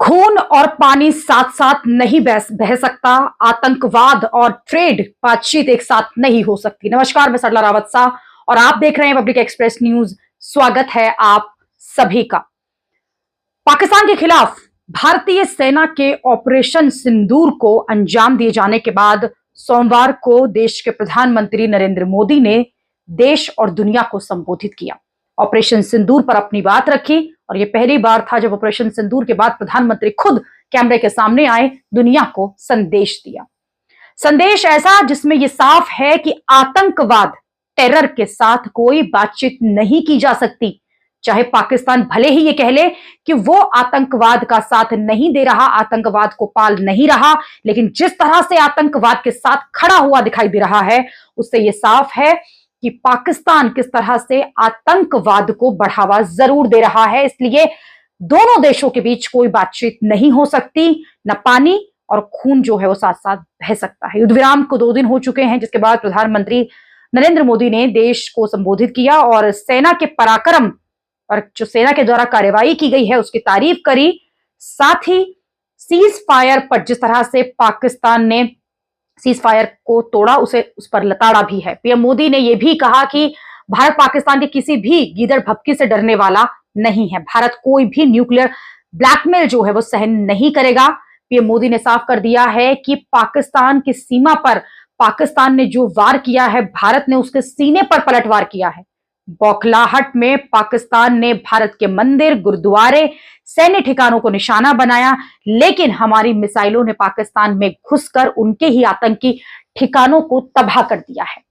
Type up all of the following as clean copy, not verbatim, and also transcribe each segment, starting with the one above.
खून और पानी साथ साथ नहीं बह सकता। आतंकवाद और ट्रेड बातचीत एक साथ नहीं हो सकती। नमस्कार, मैं सरला रावत शाह और आप देख रहे हैं पब्लिक एक्सप्रेस न्यूज। स्वागत है आप सभी का। पाकिस्तान के खिलाफ भारतीय सेना के ऑपरेशन सिंदूर को अंजाम दिए जाने के बाद सोमवार को देश के प्रधानमंत्री नरेंद्र मोदी ने देश और दुनिया को संबोधित किया। ऑपरेशन सिंदूर पर अपनी बात रखी और यह पहली बार था जब ऑपरेशन सिंदूर के बाद प्रधानमंत्री खुद कैमरे के सामने आए, दुनिया को संदेश दिया। संदेश ऐसा जिसमें यह साफ है कि आतंकवाद, टेरर के साथ कोई बातचीत नहीं की जा सकती। चाहे पाकिस्तान भले ही ये कह ले कि वो आतंकवाद का साथ नहीं दे रहा, आतंकवाद को पाल नहीं रहा, लेकिन जिस तरह से आतंकवाद के साथ खड़ा हुआ दिखाई दे रहा है, उससे यह साफ है कि पाकिस्तान किस तरह से आतंकवाद को बढ़ावा जरूर दे रहा है। इसलिए दोनों देशों के बीच कोई बातचीत नहीं हो सकती, न पानी और खून जो है वो साथ साथ बह सकता है। युद्ध विराम को 2 दिन हो चुके हैं, जिसके बाद प्रधानमंत्री नरेंद्र मोदी ने देश को संबोधित किया और सेना के पराक्रम और जो सेना के द्वारा कार्रवाई की गई है उसकी तारीफ करी। साथ ही सीज फायर पर जिस तरह से पाकिस्तान ने सीज फायर को तोड़ा, उस पर लताड़ा भी है। पीएम मोदी ने यह भी कहा कि भारत पाकिस्तान के किसी भी गीदड़ भपकी से डरने वाला नहीं है। भारत कोई भी न्यूक्लियर ब्लैकमेल जो है वो सहन नहीं करेगा। पीएम मोदी ने साफ कर दिया है कि पाकिस्तान की सीमा पर पाकिस्तान ने जो वार किया है, भारत ने उसके सीने पर पलटवार किया है। बौखलाहट में पाकिस्तान ने भारत के मंदिर, गुरुद्वारे, सैन्य ठिकानों को निशाना बनाया, लेकिन हमारी मिसाइलों ने पाकिस्तान में घुसकर उनके ही आतंकी ठिकानों को तबाह कर दिया है।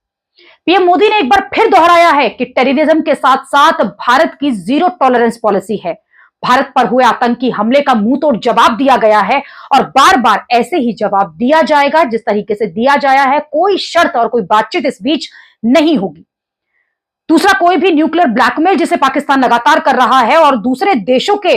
पीएम मोदी ने एक बार फिर दोहराया है कि टेररिज्म के साथ साथ भारत की जीरो टॉलरेंस पॉलिसी है। भारत पर हुए आतंकी हमले का मुंह तोड़ जवाब दिया गया है और बार बार ऐसे ही जवाब दिया जाएगा जिस तरीके से दिया जाया है। कोई शर्त और कोई बातचीत इस बीच नहीं होगी। दूसरा, कोई भी न्यूक्लियर ब्लैकमेल जिसे पाकिस्तान लगातार कर रहा है और दूसरे देशों के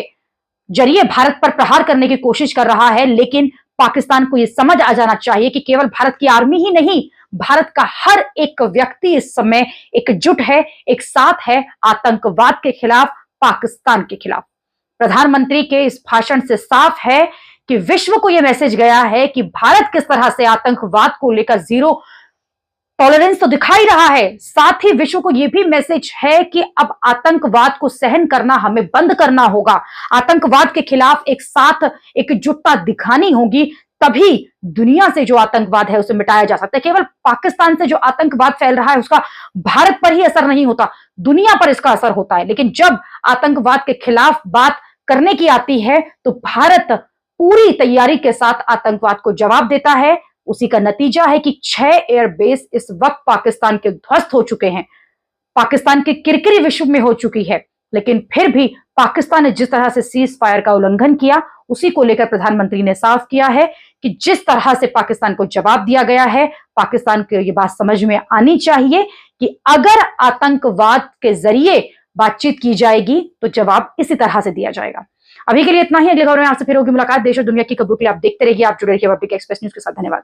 जरिए भारत पर प्रहार करने की कोशिश कर रहा है, लेकिन पाकिस्तान को यह समझ आ जाना चाहिए कि केवल भारत की आर्मी ही नहीं, भारत का हर एक व्यक्ति इस समय एकजुट है, एक साथ है आतंकवाद के खिलाफ, पाकिस्तान के खिलाफ। प्रधानमंत्री के इस भाषण से साफ है कि विश्व को यह मैसेज गया है कि भारत किस तरह से आतंकवाद को लेकर जीरो टॉलरेंस तो दिखाई रहा है, साथ ही विश्व को यह भी मैसेज है कि अब आतंकवाद को सहन करना हमें बंद करना होगा। आतंकवाद के खिलाफ एक साथ एकजुटता दिखानी होगी, तभी दुनिया से जो आतंकवाद है उसे मिटाया जा सकता है। केवल पाकिस्तान से जो आतंकवाद फैल रहा है उसका भारत पर ही असर नहीं होता, दुनिया पर इसका असर होता है। लेकिन जब आतंकवाद के खिलाफ बात करने की आती है तो भारत पूरी तैयारी के साथ आतंकवाद को जवाब देता है। उसी का नतीजा है कि 6 एयरबेस इस वक्त पाकिस्तान के ध्वस्त हो चुके हैं, पाकिस्तान की किरकिरी विश्व में हो चुकी है। लेकिन फिर भी पाकिस्तान ने जिस तरह से सीज फायर का उल्लंघन किया, उसी को लेकर प्रधानमंत्री ने साफ किया है कि जिस तरह से पाकिस्तान को जवाब दिया गया है, पाकिस्तान को यह बात समझ में आनी चाहिए कि अगर आतंकवाद के जरिए बातचीत की जाएगी तो जवाब इसी तरह से दिया जाएगा। अभी के लिए इतना ही। अगले खबर में आपसे फिर होगी मुलाकात। देश और दुनिया की खबरों के लिए आप देखते रहिए, आप जुड़े रहिए पब्लिक एक्सप्रेस न्यूज के साथ। धन्यवाद।